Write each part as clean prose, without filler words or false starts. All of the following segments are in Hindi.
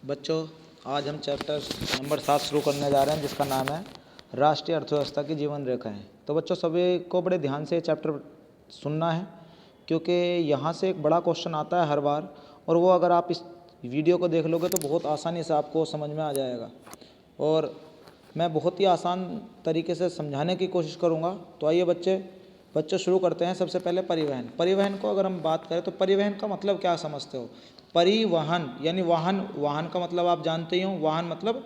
बच्चों, आज हम चैप्टर नंबर 7 शुरू करने जा रहे हैं, जिसका नाम है राष्ट्रीय अर्थव्यवस्था की जीवन रेखाएं। तो बच्चों, सभी को बड़े ध्यान से ये चैप्टर सुनना है, क्योंकि यहाँ से एक बड़ा क्वेश्चन आता है हर बार, और वो अगर आप इस वीडियो को देख लोगे तो बहुत आसानी से आपको समझ में आ जाएगा। और मैं बहुत ही आसान तरीके से समझाने की कोशिश करूँगा। तो आइए बच्चों शुरू करते हैं। सबसे पहले परिवहन को अगर हम बात करें तो परिवहन का मतलब क्या समझते हो? परिवहन यानी वाहन का मतलब आप जानते ही हो। वाहन मतलब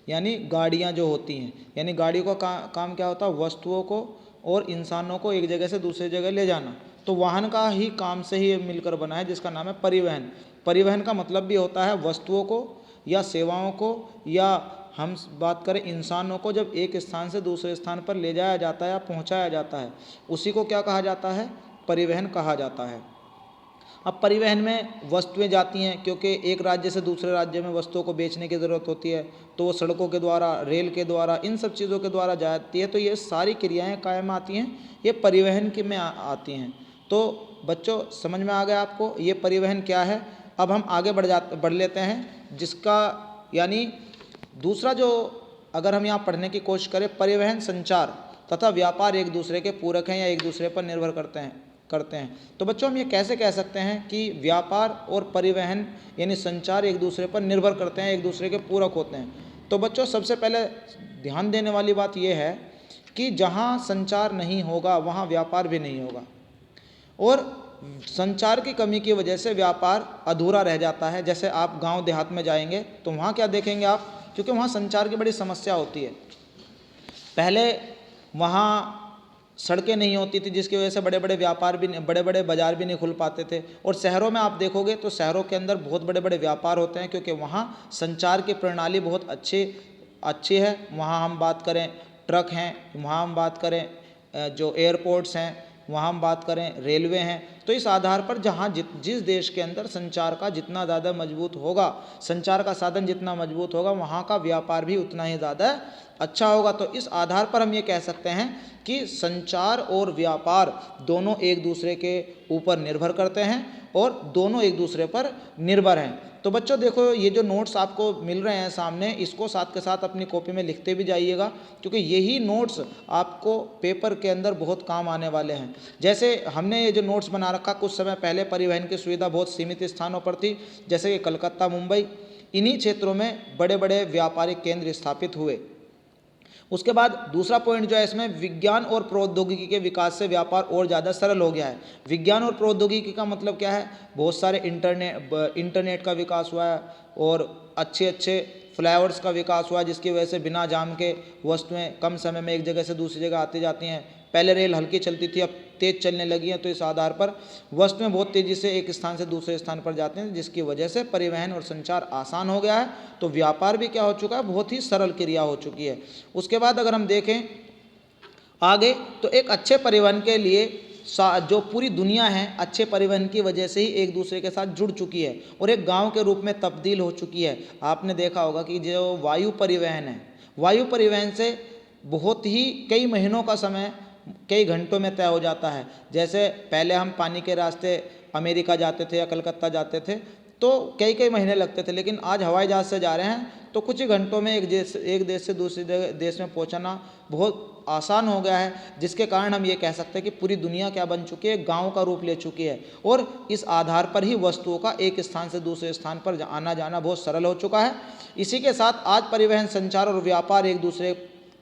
यानी गाड़ियाँ जो होती हैं, यानी गाड़ी का काम क्या होता है? वस्तुओं को और इंसानों को एक जगह से दूसरी जगह ले जाना। तो वाहन का ही काम से ही मिलकर बना है, जिसका नाम है परिवहन। परिवहन का मतलब भी होता है वस्तुओं को या सेवाओं को, या हम बात करें इंसानों को, जब एक स्थान से दूसरे स्थान पर ले जाया जाता है या पहुंचाया जाता है, उसी को क्या कहा जाता है? परिवहन कहा जाता है। अब परिवहन में वस्तुएं जाती हैं, क्योंकि एक राज्य से दूसरे राज्य में वस्तुओं को बेचने की ज़रूरत होती है, तो वो सड़कों के द्वारा, रेल के द्वारा, इन सब चीज़ों के द्वारा जाती है। तो ये सारी क्रियाएं कायम आती हैं, ये परिवहन की में आती हैं। तो बच्चों, समझ में आ गया आपको ये परिवहन क्या है? अब हम आगे बढ़ लेते हैं, जिसका यानी दूसरा जो अगर हम यहाँ पढ़ने की कोशिश करें, परिवहन, संचार तथा व्यापार एक दूसरे के पूरक हैं या एक दूसरे पर निर्भर करते हैं। तो बच्चों, हम ये कैसे कह सकते हैं कि व्यापार और परिवहन यानी संचार एक दूसरे पर निर्भर करते हैं, एक दूसरे के पूरक होते हैं? तो बच्चों, सबसे पहले ध्यान देने वाली बात यह है कि जहाँ संचार नहीं होगा वहाँ व्यापार भी नहीं होगा, और संचार की कमी की वजह से व्यापार अधूरा रह जाता है। जैसे आप गांव देहात में जाएंगे तो वहाँ क्या देखेंगे आप? क्योंकि वहाँ संचार की बड़ी समस्या होती है। पहले वहाँ सड़कें नहीं होती थी, जिसकी वजह से बड़े बड़े बाजार भी नहीं खुल पाते थे। और शहरों में आप देखोगे तो शहरों के अंदर बहुत बड़े बड़े व्यापार होते हैं, क्योंकि वहाँ संचार की प्रणाली बहुत अच्छी है। वहाँ हम बात करें ट्रक हैं, वहाँ हम बात करें जो एयरपोर्ट्स हैं, वहाँ हम बात करें रेलवे हैं। तो इस आधार पर जहाँ जिस देश के अंदर संचार का जितना ज़्यादा मजबूत होगा, संचार का साधन जितना मजबूत होगा, वहाँ का व्यापार भी उतना ही ज़्यादा अच्छा होगा। तो इस आधार पर हम ये कह सकते हैं कि संचार और व्यापार दोनों एक दूसरे के ऊपर निर्भर करते हैं और दोनों एक दूसरे पर निर्भर हैं। तो बच्चों देखो, ये जो नोट्स आपको मिल रहे हैं सामने, इसको साथ के साथ अपनी कॉपी में लिखते भी जाइएगा, क्योंकि यही नोट्स आपको पेपर के अंदर बहुत काम आने वाले हैं। जैसे हमने ये जो नोट्स बना रखा, कुछ समय पहले परिवहन की सुविधा बहुत सीमित स्थानों पर थी, जैसे कि कलकत्ता, मुंबई, इन्हीं क्षेत्रों में बड़े बड़े व्यापारिक केंद्र स्थापित हुए। उसके बाद दूसरा पॉइंट जो है इसमें, विज्ञान और प्रौद्योगिकी के विकास से व्यापार और ज़्यादा सरल हो गया है। विज्ञान और प्रौद्योगिकी का मतलब क्या है? बहुत सारे इंटरनेट का विकास हुआ है, और अच्छे फ्लाईओवर्स का विकास हुआ है, जिसकी वजह से बिना जाम के वस्तुएं कम समय में एक जगह से दूसरी जगह आती जाती हैं। पहले रेल हल्की चलती थी, अब तेज़ चलने लगी हैं। तो इस आधार पर वस्तुएं बहुत तेज़ी से एक स्थान से दूसरे स्थान पर जाते हैं, जिसकी वजह से परिवहन और संचार आसान हो गया है। तो व्यापार भी क्या हो चुका है? बहुत ही सरल क्रिया हो चुकी है। उसके बाद अगर हम देखें आगे, तो एक अच्छे परिवहन के लिए जो पूरी दुनिया है, अच्छे परिवहन की वजह से ही एक दूसरे के साथ जुड़ चुकी है और एक गांव के रूप में तब्दील हो चुकी है। आपने देखा होगा कि जो वायु परिवहन है, वायु परिवहन से बहुत ही कई महीनों का समय कई घंटों में तय हो जाता है। जैसे पहले हम पानी के रास्ते अमेरिका जाते थे या कलकत्ता जाते थे तो कई महीने लगते थे, लेकिन आज हवाई जहाज़ से जा रहे हैं तो कुछ ही घंटों में एक देश से दूसरे देश में पहुंचना बहुत आसान हो गया है, जिसके कारण हम ये कह सकते हैं कि पूरी दुनिया क्या बन चुकी है? गांव का रूप ले चुकी है। और इस आधार पर ही वस्तुओं का एक स्थान से दूसरे स्थान पर आना जाना बहुत सरल हो चुका है। इसी के साथ आज परिवहन, संचार और व्यापार एक दूसरे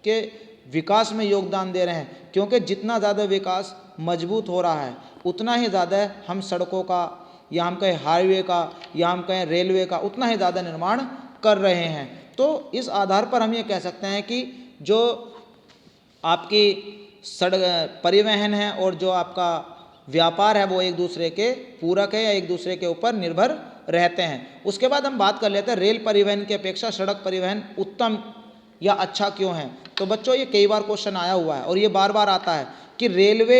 के विकास में योगदान दे रहे हैं, क्योंकि जितना ज़्यादा विकास मजबूत हो रहा है, उतना ही ज़्यादा हम सड़कों का, या हम कहें हाईवे का, या हम कहें रेलवे का, उतना ही ज़्यादा निर्माण कर रहे हैं। तो इस आधार पर हम ये कह सकते हैं कि जो आपकी परिवहन है और जो आपका व्यापार है, वो एक दूसरे के पूरक है या एक दूसरे के ऊपर निर्भर रहते हैं। उसके बाद हम बात कर लेते हैं, रेल परिवहन की अपेक्षा सड़क परिवहन उत्तम या अच्छा क्यों है? तो बच्चों, ये कई बार क्वेश्चन आया हुआ है और ये बार बार आता है कि रेलवे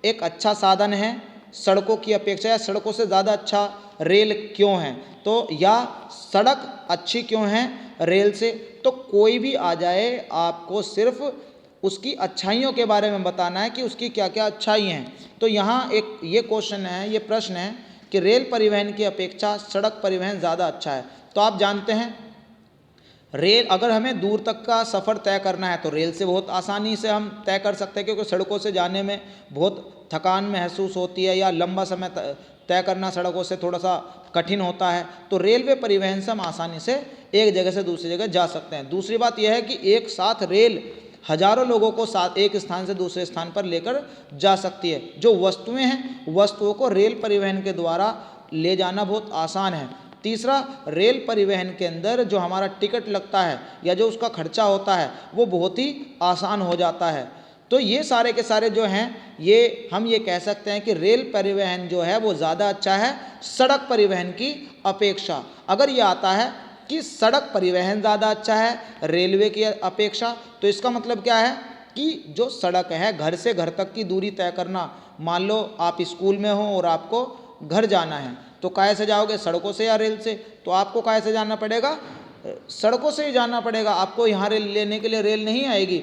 एक अच्छा साधन है सड़कों की अपेक्षा, या सड़कों से ज़्यादा अच्छा रेल क्यों है? तो या सड़क अच्छी क्यों है रेल से? तो कोई भी आ जाए, आपको सिर्फ उसकी अच्छाइयों के बारे में बताना है कि उसकी क्या क्या अच्छाई हैं। तो यहाँ एक ये क्वेश्चन है, ये प्रश्न है कि रेल परिवहन की अपेक्षा सड़क परिवहन ज़्यादा अच्छा है। तो आप जानते हैं रेल, अगर हमें दूर तक का सफ़र तय करना है तो रेल से बहुत आसानी से हम तय कर सकते हैं, क्योंकि सड़कों से जाने में बहुत थकान महसूस होती है या लंबा समय तय करना सड़कों से थोड़ा सा कठिन होता है। तो रेलवे परिवहन से हम आसानी से एक जगह से दूसरी जगह जा सकते हैं। दूसरी बात यह है कि एक साथ रेल हजारों लोगों को साथ एक स्थान से दूसरे स्थान पर लेकर जा सकती है। जो वस्तुएं हैं, वस्तुओं को रेल परिवहन के द्वारा ले जाना बहुत आसान है। तीसरा, रेल परिवहन के अंदर जो हमारा टिकट लगता है या जो उसका खर्चा होता है वो बहुत ही आसान हो जाता है। तो ये सारे के सारे जो हैं, ये हम ये कह सकते हैं कि रेल परिवहन जो है वो ज़्यादा अच्छा है सड़क परिवहन की अपेक्षा। अगर ये आता है कि सड़क परिवहन ज़्यादा अच्छा है रेलवे की अपेक्षा, तो इसका मतलब क्या है कि जो सड़क है, घर से घर तक की दूरी तय करना, मान लो आप स्कूल में हो और आपको घर जाना है, तो काहे से जाओगे, सड़कों से या रेल से? तो आपको काहे से जाना पड़ेगा, सड़कों से ही जाना पड़ेगा। आपको यहाँ रेल लेने के लिए रेल नहीं आएगी।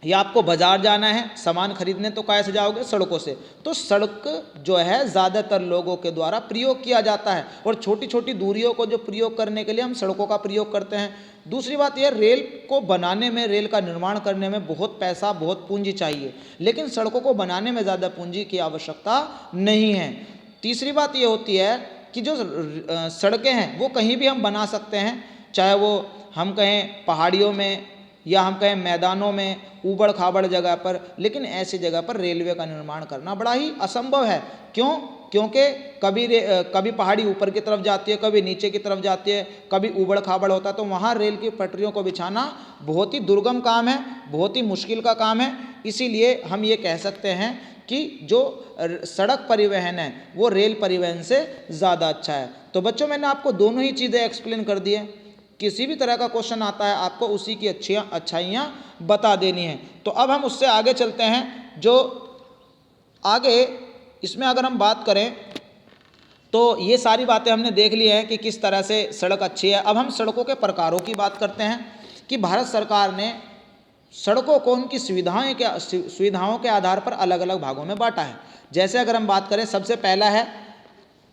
या आपको बाजार जाना है सामान खरीदने, तो काहे से जाओगे, सड़कों से। तो सड़क जो है ज़्यादातर लोगों के द्वारा प्रयोग किया जाता है, और छोटी छोटी दूरियों को जो प्रयोग करने के लिए हम सड़कों का प्रयोग करते हैं। दूसरी बात यह, रेल को बनाने में, रेल का निर्माण करने में बहुत पैसा, बहुत पूंजी चाहिए, लेकिन सड़कों को बनाने में ज़्यादा पूंजी की आवश्यकता नहीं है। तीसरी बात ये होती है कि जो सड़कें हैं वो कहीं भी हम बना सकते हैं, चाहे वो हम कहें पहाड़ियों में या हम कहें मैदानों में, ऊबड़ खाबड़ जगह पर, लेकिन ऐसी जगह पर रेलवे का निर्माण करना बड़ा ही असंभव है। क्यों? क्योंकि कभी पहाड़ी ऊपर की तरफ जाती है, कभी नीचे की तरफ जाती है, कभी ऊबड़ खाबड़ होता है, तो वहाँ रेल की पटरियों को बिछाना बहुत ही दुर्गम काम है, बहुत ही मुश्किल का काम है। इसीलिए हम ये कह सकते हैं कि जो सड़क परिवहन है वो रेल परिवहन से ज़्यादा अच्छा है। तो बच्चों, मैंने आपको दोनों ही चीज़ें एक्सप्लेन कर दी है। किसी भी तरह का क्वेश्चन आता है आपको उसी की अच्छाइयाँ बता देनी है। तो अब हम उससे आगे चलते हैं। जो आगे इसमें अगर हम बात करें तो ये सारी बातें हमने देख ली हैं कि किस तरह से सड़क अच्छी है। अब हम सड़कों के प्रकारों की बात करते हैं कि भारत सरकार ने सड़कों को उनकी सुविधाओं के आधार पर अलग अलग भागों में बांटा है। जैसे अगर हम बात करें, सबसे पहला है,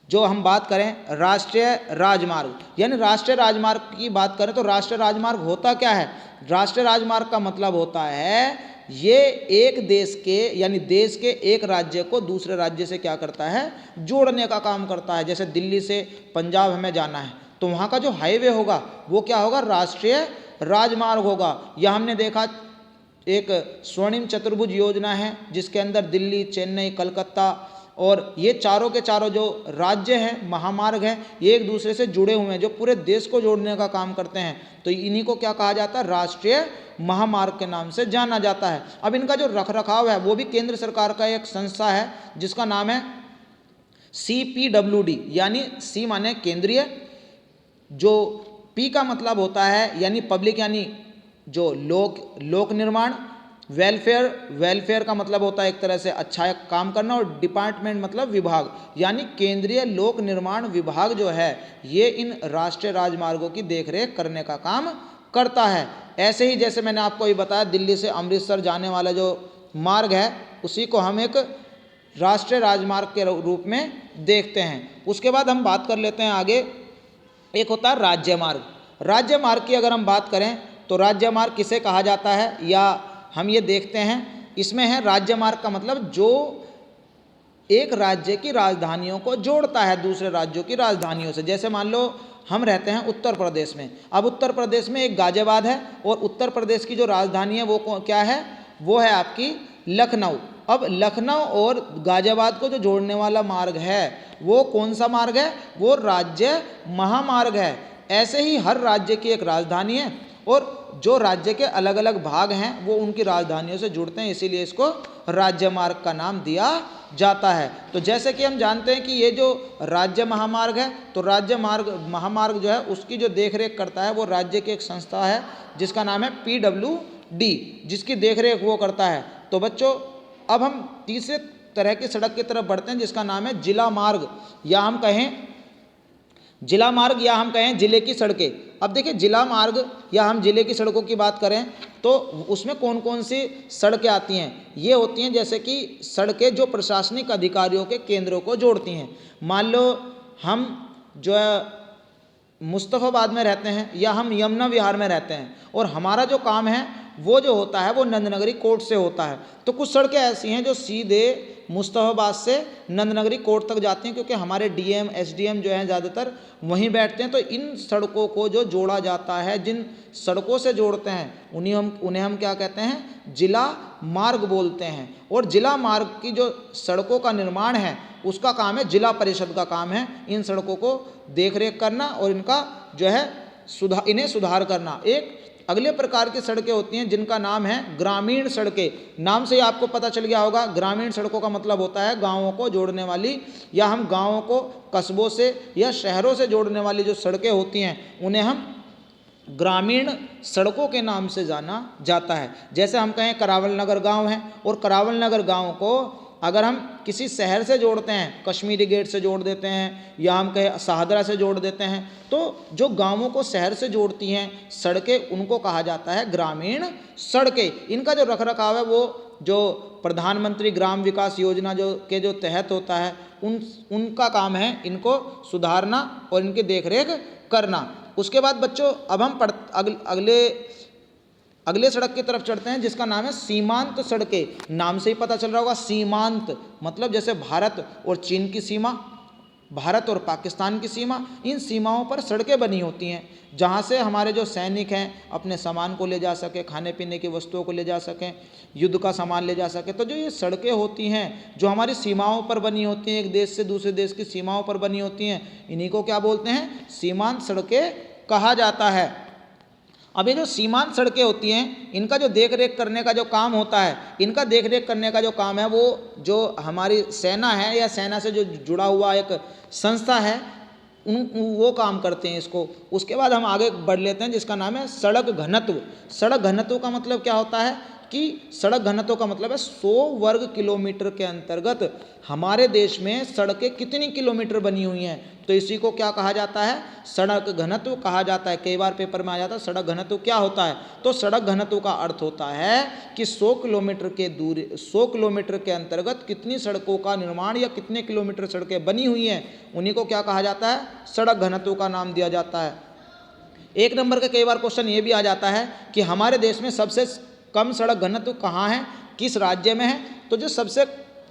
जो हम बात करें राष्ट्रीय राजमार्ग, यानी राष्ट्रीय राजमार्ग की बात करें तो राष्ट्रीय राजमार्ग होता क्या है? राष्ट्रीय राजमार्ग का मतलब होता है ये एक देश के, यानी देश के एक राज्य को दूसरे राज्य से क्या करता है, जोड़ने का काम करता है। जैसे दिल्ली से पंजाब हमें जाना है तो वहाँ का जो हाईवे होगा वो क्या होगा, राष्ट्रीय राजमार्ग होगा। या हमने देखा एक स्वर्णिम चतुर्भुज योजना है जिसके अंदर दिल्ली, चेन्नई, कलकत्ता और ये चारों के चारों जो राज्य हैं, महामार्ग हैं, ये एक दूसरे से जुड़े हुए हैं, जो पूरे देश को जोड़ने का काम करते हैं। तो इन्हीं को क्या कहा जाता है, राष्ट्रीय महामार्ग के नाम से जाना जाता है। अब इनका जो रखरखाव है वो भी केंद्र सरकार का एक संस्था है जिसका नाम है CPWD, यानी C माने केंद्रीय, जो P का मतलब होता है यानी पब्लिक, यानी जो लोक निर्माण, वेलफेयर का मतलब होता है एक तरह से अच्छा काम करना, और डिपार्टमेंट मतलब विभाग, यानी केंद्रीय लोक निर्माण विभाग जो है ये इन राष्ट्रीय राजमार्गों की देखरेख करने का काम करता है। ऐसे ही जैसे मैंने आपको ये बताया, दिल्ली से अमृतसर जाने वाला जो मार्ग है उसी को हम एक राष्ट्रीय राजमार्ग के रूप में देखते हैं। उसके बाद हम बात कर लेते हैं आगे, एक होता है राज्य मार्ग। राज्य मार्ग की अगर हम बात करें तो राज्य मार्ग किसे कहा जाता है, या हम ये देखते हैं, इसमें है राज्य मार्ग का मतलब जो एक राज्य की राजधानियों को जोड़ता है दूसरे राज्यों की राजधानियों से। जैसे मान लो हम रहते हैं उत्तर प्रदेश में, अब उत्तर प्रदेश में एक गाजियाबाद है और उत्तर प्रदेश की जो राजधानी है वो क्या है, वो है आपकी लखनऊ। अब लखनऊ और गाजियाबाद को जो जोड़ने वाला मार्ग है वो कौन सा मार्ग है, वो राज्य महामार्ग है। ऐसे ही हर राज्य की एक राजधानी है और जो राज्य के अलग अलग भाग हैं वो उनकी राजधानियों से जुड़ते हैं, इसीलिए इसको राज्य मार्ग का नाम दिया जाता है। तो जैसे कि हम जानते हैं कि ये जो राज्य महामार्ग है, तो राज्य महामार्ग जो है उसकी जो देखरेख करता है वो राज्य की एक संस्था है जिसका नाम है PWD, जिसकी देखरेख वो करता है। तो बच्चों, अब हम तीसरे तरह की सड़क की तरफ बढ़ते हैं जिसका नाम है जिला मार्ग, या हम कहें जिला मार्ग या हम कहें जिले की सड़कें। अब देखिए जिला मार्ग या हम जिले की सड़कों की बात करें तो उसमें कौन कौन सी सड़कें आती हैं। ये होती हैं जैसे कि सड़कें जो प्रशासनिक अधिकारियों के केंद्रों को जोड़ती हैं। मान लो हम जो है मुस्तफ़ाबाद में रहते हैं या हम यमुना विहार में रहते हैं और हमारा जो काम है वो जो होता है वो नंदनगरी कोर्ट से होता है, तो कुछ सड़कें ऐसी हैं जो सीधे मुस्तफ़ाबाद से नंदनगरी कोर्ट तक जाती हैं, क्योंकि हमारे डीएम एसडीएम जो हैं ज़्यादातर वहीं बैठते हैं। तो इन सड़कों को जो जोड़ा जाता है, जिन सड़कों से जोड़ते हैं उन्हें हम क्या कहते हैं, जिला मार्ग बोलते हैं। और जिला मार्ग की जो सड़कों का निर्माण है उसका काम है, जिला परिषद का काम है इन सड़कों को देख रेख करना और इनका जो है इन्हें सुधार करना। एक अगले प्रकार की सड़कें होती हैं जिनका नाम है ग्रामीण सड़कें। नाम से ही आपको पता चल गया होगा, ग्रामीण सड़कों का मतलब होता है गांवों को जोड़ने वाली, या हम गांवों को कस्बों से या शहरों से जोड़ने वाली जो सड़कें होती हैं उन्हें हम ग्रामीण सड़कों के नाम से जाना जाता है। जैसे हम कहें करावल नगर गांव है, और करावल नगर गांव को अगर हम किसी शहर से जोड़ते हैं, कश्मीरी गेट से जोड़ देते हैं या हम कहें शाहदरा से जोड़ देते हैं, तो जो गांवों को शहर से जोड़ती हैं सड़कें उनको कहा जाता है ग्रामीण सड़कें। इनका जो रखरखाव है वो जो प्रधानमंत्री ग्राम विकास योजना जो तहत होता है उनका काम है इनको सुधारना और इनकी देखरेख करना। उसके बाद बच्चों अब हम अगले सड़क की तरफ चढ़ते हैं जिसका नाम है सीमांत सड़कें। नाम से ही पता चल रहा होगा, सीमांत मतलब जैसे भारत और चीन की सीमा, भारत और पाकिस्तान की सीमा, इन सीमाओं पर सड़कें बनी होती हैं जहाँ से हमारे जो सैनिक हैं अपने सामान को ले जा सके, खाने पीने की वस्तुओं को ले जा सकें, युद्ध का सामान ले जा सके। तो जो ये सड़कें होती हैं जो हमारी सीमाओं पर बनी होती हैं, एक देश से दूसरे देश की सीमाओं पर बनी होती हैं, इन्हीं को क्या बोलते हैं, सीमांत सड़कें कहा जाता है। अब ये जो सीमांत सड़कें होती हैं इनका जो देख रेख करने का जो काम होता है, इनका देख रेख करने का जो काम है वो जो हमारी सेना है या सेना से जो जुड़ा हुआ एक संस्था है वो काम करते हैं इसको। उसके बाद हम आगे बढ़ लेते हैं जिसका नाम है सड़क घनत्व। सड़क घनत्व का मतलब क्या होता है कि सड़क घनत्व का मतलब है 100 वर्ग किलोमीटर के अंतर्गत हमारे देश में सड़कें कितनी किलोमीटर बनी हुई हैं, तो इसी को क्या कहा जाता है, सड़क घनत्व कहा जाता है। कई बार पेपर में आ जाता है सड़क घनत्व क्या होता है, तो सड़क घनत्व का अर्थ होता है कि 100 किलोमीटर के अंतर्गत कितनी सड़कों का निर्माण या कितने किलोमीटर सड़कें बनी हुई हैं, उन्हीं को क्या कहा जाता है, सड़क घनत्व का नाम दिया जाता है। एक नंबर का कई बार क्वेश्चन ये भी आ जाता है कि हमारे देश में सबसे कम सड़क घनत्व कहाँ है, किस राज्य में है, तो जो सबसे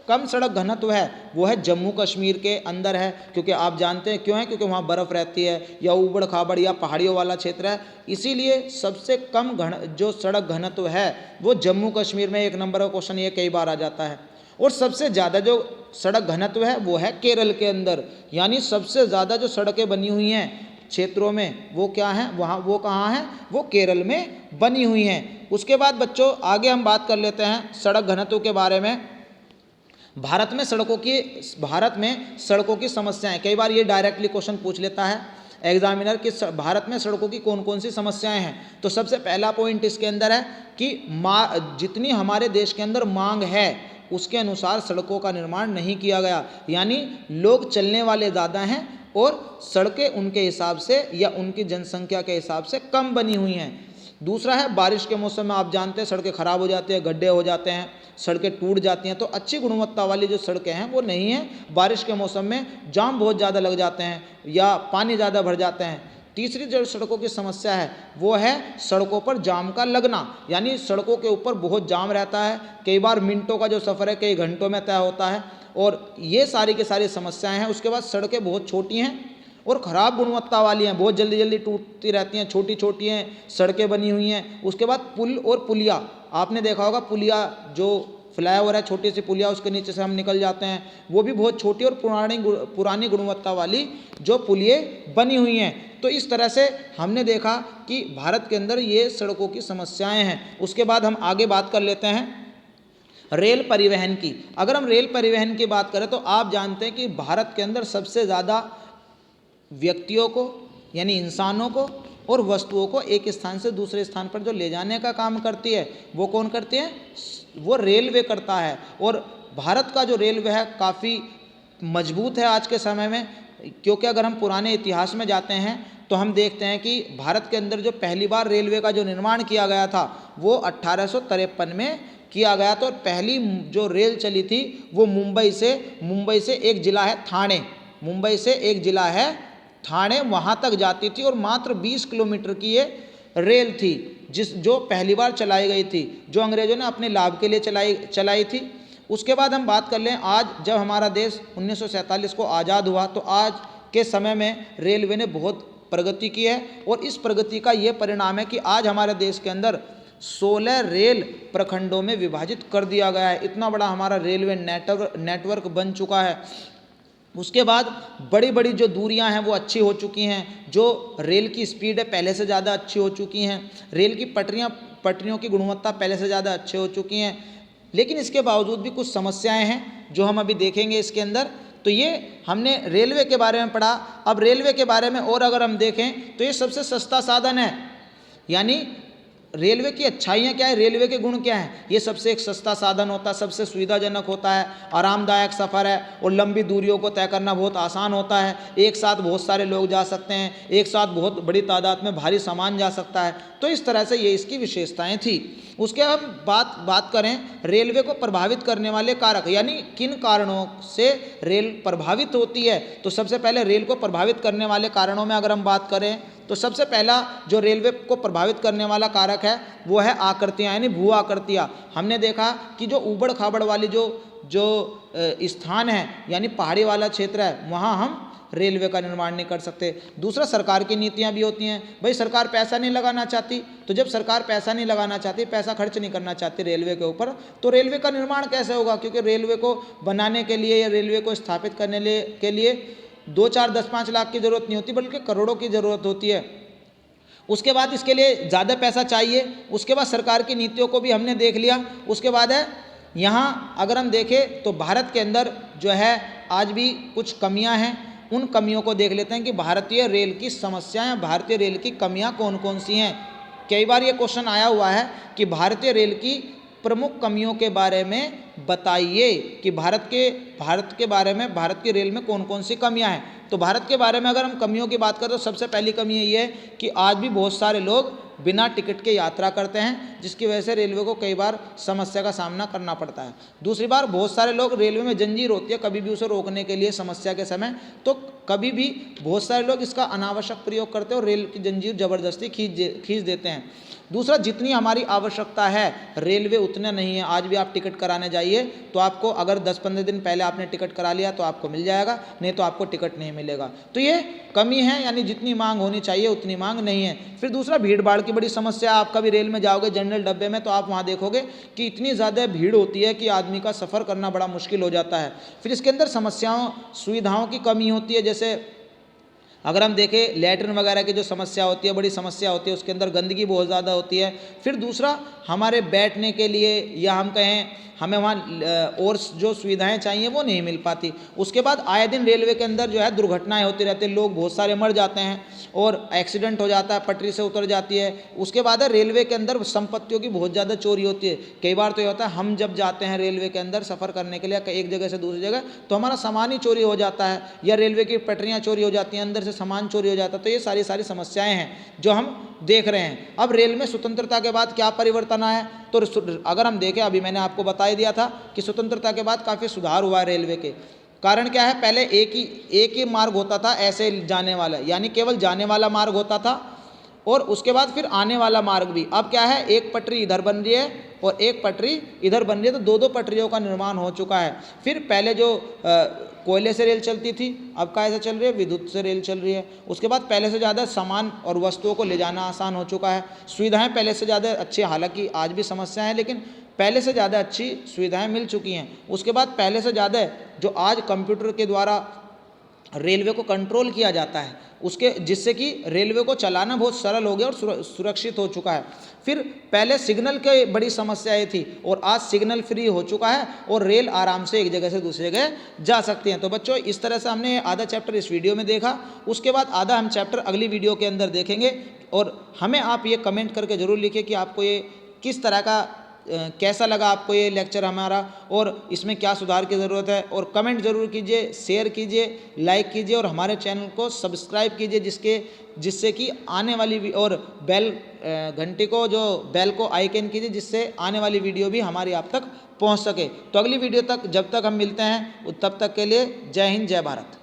कम सड़क घनत्व है वो है जम्मू कश्मीर के अंदर है, क्योंकि आप जानते हैं क्यों है, क्योंकि वहाँ बर्फ़ रहती है या ऊबड़ खाबड़ या पहाड़ियों वाला क्षेत्र है, इसीलिए सबसे कम जो सड़क घनत्व है वो जम्मू कश्मीर में। एक नंबर का क्वेश्चन ये कई बार आ जाता है। और सबसे ज़्यादा जो सड़क घनत्व है वो है केरल के अंदर, यानी सबसे ज़्यादा जो सड़कें बनी हुई हैं क्षेत्रों में वो क्या है, वहाँ वो कहाँ है, वो केरल में बनी हुई हैं। उसके बाद बच्चों आगे हम बात कर लेते हैं सड़क घनत्व के बारे में। भारत में सड़कों की समस्याएं, कई बार ये डायरेक्टली क्वेश्चन पूछ लेता है एग्जामिनर कि भारत में सड़कों की कौन कौन सी समस्याएं हैं। तो सबसे पहला पॉइंट इसके अंदर है कि जितनी हमारे देश के अंदर मांग है उसके अनुसार सड़कों का निर्माण नहीं किया गया, यानी लोग चलने वाले ज़्यादा हैं और सड़कें उनके हिसाब से या उनकी जनसंख्या के हिसाब से कम बनी हुई हैं। दूसरा है बारिश के मौसम में आप जानते हैं सड़कें ख़राब हो जाती हैं, गड्ढे हो जाते हैं, सड़कें टूट जाती हैं, तो अच्छी गुणवत्ता वाली जो सड़कें हैं वो नहीं हैं। बारिश के मौसम में जाम बहुत ज़्यादा लग जाते हैं या पानी ज़्यादा भर जाते हैं। तीसरी जो सड़कों की समस्या है वो है सड़कों पर जाम का लगना, यानी सड़कों के ऊपर बहुत जाम रहता है, कई बार मिनटों का जो सफ़र है कई घंटों में तय होता है, और ये सारी की सारी समस्याएं हैं। उसके बाद सड़कें बहुत छोटी हैं और ख़राब गुणवत्ता वाली हैं, बहुत जल्दी जल्दी टूटती रहती हैं, छोटी छोटी हैं सड़कें बनी हुई हैं। उसके बाद पुल और पुलिया, आपने देखा होगा पुलिया जो फ्लाईओवर है, छोटी सी पुलिया, उसके नीचे से हम निकल जाते हैं, वो भी बहुत छोटी और पुरानी गुणवत्ता वाली जो पुलिये बनी हुई हैं। तो इस तरह से हमने देखा कि भारत के अंदर ये सड़कों की समस्याएं हैं। उसके बाद हम आगे बात कर लेते हैं रेल परिवहन की। अगर हम रेल परिवहन की बात करें तो आप जानते हैं कि भारत के अंदर सबसे ज़्यादा व्यक्तियों को यानी इंसानों को और वस्तुओं को एक स्थान से दूसरे स्थान पर जो ले जाने का काम करती है वो कौन करती है, वो रेलवे करता है। और भारत का जो रेलवे है काफ़ी मजबूत है आज के समय में, क्योंकि अगर हम पुराने इतिहास में जाते हैं तो हम देखते हैं कि भारत के अंदर जो पहली बार रेलवे का जो निर्माण किया गया था वो 1853 में किया गया। तो पहली जो रेल चली थी वो मुंबई से एक ज़िला है ठाणे, मुंबई से एक ज़िला है ठाणे, वहाँ तक जाती थी और मात्र 20 किलोमीटर की ये रेल थी जो पहली बार चलाई गई थी, जो अंग्रेज़ों ने अपने लाभ के लिए चलाई थी। उसके बाद हम बात कर लें, आज जब हमारा देश 1947 को आज़ाद हुआ तो आज के समय में रेलवे ने बहुत प्रगति की है और इस प्रगति का ये परिणाम है कि आज हमारे देश के अंदर 16 रेल प्रखंडों में विभाजित कर दिया गया है। इतना बड़ा हमारा रेलवे नेटवर्क बन चुका है। उसके बाद बड़ी बड़ी जो दूरियां हैं वो अच्छी हो चुकी हैं, जो रेल की स्पीड है पहले से ज़्यादा अच्छी हो चुकी हैं, रेल की पटरियों की गुणवत्ता पहले से ज़्यादा अच्छी हो चुकी हैं। लेकिन इसके बावजूद भी कुछ समस्याएं हैं जो हम अभी देखेंगे इसके अंदर। तो ये हमने रेलवे के बारे में पढ़ा। अब रेलवे के बारे में और अगर हम देखें तो ये सबसे सस्ता साधन है, यानी रेलवे की अच्छाइयाँ क्या है, रेलवे के गुण क्या हैं। ये सबसे एक सस्ता साधन होता है, सबसे सुविधाजनक होता है, आरामदायक सफ़र है और लंबी दूरियों को तय करना बहुत आसान होता है। एक साथ बहुत सारे लोग जा सकते हैं, एक साथ बहुत बड़ी तादाद में भारी सामान जा सकता है। तो इस तरह से ये इसकी विशेषताएं थी। उसके हम बात करें रेलवे को प्रभावित करने वाले कारक, यानी किन कारणों से रेल प्रभावित होती है। तो सबसे पहले रेल को प्रभावित करने वाले कारणों में अगर हम बात करें तो सबसे पहला जो रेलवे को प्रभावित करने वाला कारक है वो है आकृतियाँ, यानी भू आकृतियाँ। हमने देखा कि जो ऊबड़ खाबड़ वाली जो स्थान है यानी पहाड़ी वाला क्षेत्र है, वहाँ हम रेलवे का निर्माण नहीं कर सकते। दूसरा, सरकार की नीतियाँ भी होती हैं। भाई सरकार पैसा नहीं लगाना चाहती, तो जब सरकार पैसा नहीं लगाना चाहती, पैसा खर्च नहीं करना चाहती रेलवे के ऊपर, तो रेलवे का निर्माण कैसे होगा। क्योंकि रेलवे को बनाने के लिए या रेलवे को स्थापित करने के लिए 2, 4, 10, 5 लाख की ज़रूरत नहीं होती, बल्कि करोड़ों की ज़रूरत होती है। उसके बाद इसके लिए ज़्यादा पैसा चाहिए। उसके बाद सरकार की नीतियों को भी हमने देख लिया। उसके बाद है यहाँ अगर हम देखें तो भारत के अंदर जो है आज भी कुछ कमियाँ हैं। उन कमियों को देख लेते हैं कि भारतीय रेल की समस्याएं, भारतीय रेल की कमियां कौन कौन सी हैं। कई बार ये क्वेश्चन आया हुआ है कि भारतीय रेल की प्रमुख कमियों के बारे में बताइए कि भारत के बारे में भारत की रेल में कौन कौन सी कमियां हैं। तो भारत के बारे में अगर हम कमियों की बात करें तो सबसे पहली कमी ये है कि आज भी बहुत सारे लोग बिना टिकट के यात्रा करते हैं, जिसकी वजह से रेलवे को कई बार समस्या का सामना करना पड़ता है। दूसरी बार, बहुत सारे लोग, रेलवे में जंजीर होती है कभी भी उसे रोकने के लिए समस्या के समय, तो कभी भी बहुत सारे लोग इसका अनावश्यक प्रयोग करते हैं और रेल की जंजीर ज़बरदस्ती खींच देते हैं। दूसरा, जितनी हमारी आवश्यकता है रेलवे उतना नहीं है। आज भी आप टिकट कराने जाइए तो आपको, अगर 10-15 दिन पहले आपने टिकट करा लिया तो आपको मिल जाएगा, नहीं तो आपको टिकट नहीं मिलेगा। तो ये कमी है, यानी जितनी मांग होनी चाहिए उतनी मांग नहीं है। फिर दूसरा, भीड़ भाड़ की बड़ी समस्या। आप कभी रेल में जाओगे जनरल डब्बे में तो आप वहाँ देखोगे कि इतनी ज़्यादा भीड़ होती है कि आदमी का सफ़र करना बड़ा मुश्किल हो जाता है। फिर इसके अंदर सुविधाओं की कमी होती है। जैसे अगर हम देखें लैट्रिन वगैरह की जो समस्या होती है, बड़ी समस्या होती है, उसके अंदर गंदगी बहुत ज़्यादा होती है। फिर दूसरा, हमारे बैठने के लिए या हम कहें हमें वहाँ और जो सुविधाएं चाहिए वो नहीं मिल पाती। उसके बाद आए दिन रेलवे के अंदर जो है दुर्घटनाएं होती रहती हैं, लोग बहुत सारे मर जाते हैं और एक्सीडेंट हो जाता है, पटरी से उतर जाती है। उसके बाद है रेलवे के अंदर संपत्तियों की बहुत ज़्यादा चोरी होती है। कई बार तो ये होता है हम जब जाते हैं रेलवे के अंदर सफ़र करने के लिए एक जगह से दूसरी जगह, तो हमारा सामान ही चोरी हो जाता है या रेलवे की पटरियाँ चोरी हो जाती हैं, अंदर से सामान चोरी हो जाता है। तो ये सारी समस्याएँ हैं जो हम देख रहे हैं। अब रेल में स्वतंत्रता के बाद क्या परिवर्तन आया, तो अगर हम देखें, अभी मैंने आपको बता ही दिया था कि स्वतंत्रता के बाद काफ़ी सुधार हुआ है रेलवे के। कारण क्या है, पहले एक ही मार्ग होता था ऐसे जाने वाला, यानी केवल जाने वाला मार्ग होता था, और उसके बाद फिर आने वाला मार्ग भी। अब क्या है, एक पटरी इधर बन रही है और एक पटरी इधर बन रही है, तो 2 पटरियों का निर्माण हो चुका है। फिर पहले जो कोयले से रेल चलती थी, अब कैसे चल रही है, विद्युत से रेल चल रही है। उसके बाद पहले से ज़्यादा सामान और वस्तुओं को ले जाना आसान हो चुका है। सुविधाएं पहले से ज़्यादा अच्छी, हालांकि आज भी समस्या है, लेकिन पहले से ज़्यादा अच्छी सुविधाएं मिल चुकी हैं। उसके बाद पहले से ज़्यादा जो आज कंप्यूटर के द्वारा रेलवे को कंट्रोल किया जाता है, जिससे कि रेलवे को चलाना बहुत सरल हो गया और सुरक्षित हो चुका है। फिर पहले सिग्नल की बड़ी समस्याएं थी और आज सिग्नल फ्री हो चुका है और रेल आराम से एक जगह से दूसरी जगह जा सकती हैं। तो बच्चों, इस तरह से हमने आधा चैप्टर इस वीडियो में देखा। उसके बाद आधा हम चैप्टर अगली वीडियो के अंदर देखेंगे। और हमें आप ये कमेंट करके ज़रूर लिखें कि आपको ये किस तरह का कैसा लगा आपको ये लेक्चर हमारा, और इसमें क्या सुधार की ज़रूरत है, और कमेंट ज़रूर कीजिए, शेयर कीजिए, लाइक कीजिए और हमारे चैनल को सब्सक्राइब कीजिए, जिससे कि आने वाली और बेल घंटी को जो बेल को आइकन कीजिए, जिससे आने वाली वीडियो भी हमारी आप तक पहुंच सके। तो अगली वीडियो तक जब तक हम मिलते हैं तब तक के लिए जय हिंद, जय भारत।